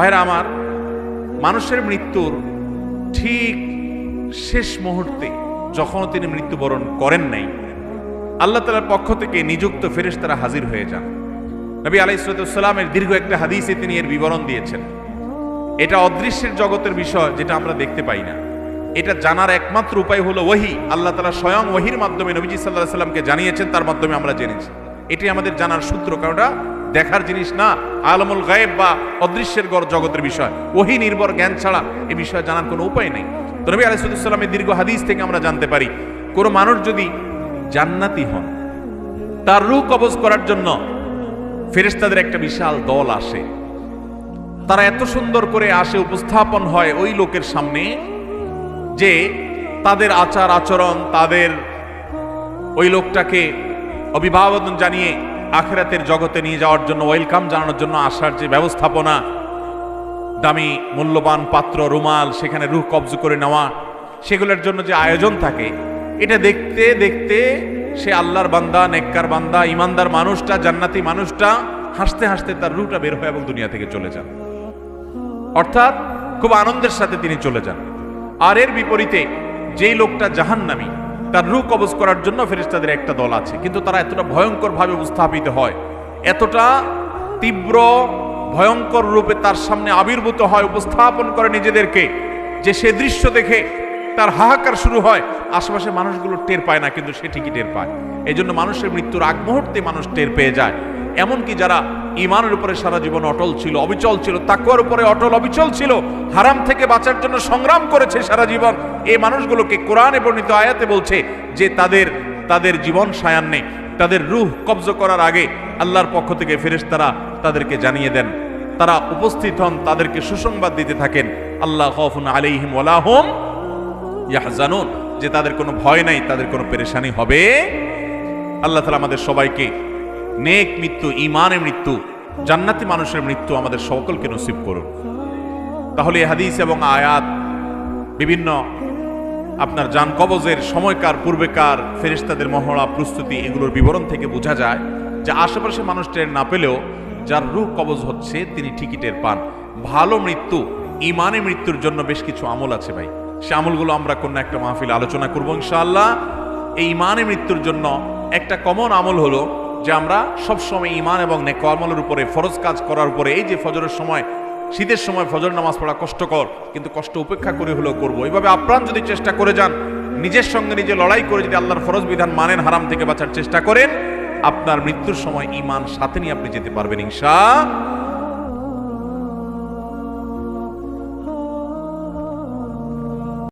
ভাইরা আমার, মানুষের মৃত্যুর ঠিক শেষ মুহূর্তে যখন তিনি মৃত্যুবরণ করেন নাই, আল্লাহ তাআলার পক্ষ থেকে নিযুক্ত ফেরেশতারা হাজির হয়ে যান। নবী আলাইহিস সালামের দীর্ঘ একটা হাদিসে তিনি এর বিবরণ দিয়েছেন। এটা অদৃশ্যের জগতের বিষয়, যেটা আমরা দেখতে পাই না। এটা জানার একমাত্র উপায় হলো ওহী। আল্লাহ তাআলা স্বয়ং ওহীর মাধ্যমে নবীজি সাল্লাল্লাহু আলাইহি সাল্লামকে জানিয়েছেন, তার মাধ্যমে আমরা জেনেছি। এটি আমাদের জানার সূত্র, কারণ এটা দেখার জিনিস না, আলমুল গায়েব বা অদৃশ্যের জগতের বিষয়। ওহী নির্ভর জ্ঞান ছাড়া এই বিষয়ে জানার কোনো উপায় নেই। তো নবী আলাইহিস সালামের দীর্ঘ হাদিস থেকে আমরা জানতে পারি, কোনো মানুষ যদি জান্নাতি হন, তার রূহ কবজ করার জন্য ফেরেশতাদের একটা বিশাল দল আসে। তারা এত সুন্দর করে আসে, উপস্থাপন হয় ওই লোকের সামনে, যে তাদের আচার আচরণ, তাদের ওই লোকটাকে অভিবাদন জানিয়ে আখিরাতের জগতে নিয়ে যাওয়ার জন্য, ওয়েলকাম জানানোর জন্য আসার যে ব্যবস্থাপনা, দামি মূল্যবান পাত্র, রুমাল, সেখানে রূহ কবজ করে নেওয়া, সেগুলোর জন্য যে আয়োজন থাকে, এটা দেখতে দেখতে সে আল্লাহর বান্দা, নেককার বান্দা, ইমানদার মানুষটা, জান্নাতি মানুষটা হাসতে হাসতে তার রূহটা বের হয় এবং দুনিয়া থেকে চলে যান। অর্থাৎ খুব আনন্দের সাথে তিনি চলে যান। আর এর বিপরীতে যেই লোকটা জাহান্নামী, তার রূহ কবজ করার জন্য ফেরেশতাদের একটা দল আছে, কিন্তু তারা এতটা ভয়ঙ্কর ভাবে উপস্থাপিত হয়, এতটা তীব্র ভয়ঙ্কর রূপে তার সামনে আবির্ভূত হয়, উপস্থাপন করে নিজেদেরকে, যে সে দৃশ্য দেখে তার হাহাকার শুরু হয়। আশেপাশে মানুষগুলো টের পায় না, কিন্তু সে ঠিকই টের পায়। এই জন্য মানুষের মৃত্যুর আগ মুহূর্তে মানুষ টের পেয়ে যায়। এমনকি যারা ঈমানের উপরে সারা জীবন অটল ছিল, অবিচল ছিল, তাকওয়ার উপরে অটল অবিচল ছিল, হারাম থেকে বাঁচার জন্য সংগ্রাম করেছে সারা জীবন, এই মানুষগুলোকে কোরআনে বর্ণিত আয়াতে বলছে যে তাদের জীবন সায়ান্নে, তাদের রূহ কবজ করার আগে আল্লাহর পক্ষ থেকে ফেরেশতারা তাদেরকে জানিয়ে দেন, তারা উপস্থিত হন, তাদেরকে সুসংবাদ দিতে থাকেন, আল্লাহ খাউফুন আলাইহিম ওয়ালা হুম ইয়াহজানুন, যে তাদের কোনো ভয় নাই, তাদের কোনো পেরেশানি হবে। আল্লাহ তাআলা আমাদের সবাইকে নেক মৃত্যু, ঈমানের মৃত্যু, জান্নাতি মানুষের মৃত্যু আমাদের সকলকে নসিব করুন। তাহলে এই হাদিস এবং আয়াত, বিভিন্ন আপনার জান কবজের সময়কার, পূর্বেকার ফেরেশতাদের মহড়া, প্রস্তুতি, এগুলোর বিবরণ থেকে বোঝা যায় যে আশেপাশে মানুষ টের না পেলেও যার রূহ কবজ হচ্ছে তিনি ঠিকই টের পান। ভালো মৃত্যু, ঈমানের মৃত্যুর জন্য বেশ কিছু আমল আছে ভাই, সে আমলগুলো আমরা কোনো একটা মাহফিল আলোচনা করবো ইনশাআল্লাহ। এই ঈমানের মৃত্যুর জন্য একটা কমন আমল হলো যে আমরা সবসময় ঈমান এবং নেক আমলের উপরে, ফরজ কাজ করার উপরে, এই যে ফজরের সময়, শীতের সময় ফজর নামাজ পড়া কষ্টকর, কিন্তু কষ্ট উপেক্ষা করে হলেও করবো। এইভাবে আপ্রাণ যদি চেষ্টা করে যান, নিজের সঙ্গে নিজে লড়াই করে যদি আল্লাহর ফরজ বিধান মানেন, হারাম থেকে বাঁচার চেষ্টা করেন, আপনার মৃত্যুর সময় ঈমান সাথে নিয়ে আপনি যেতে পারবেন ইনশাআল্লাহ।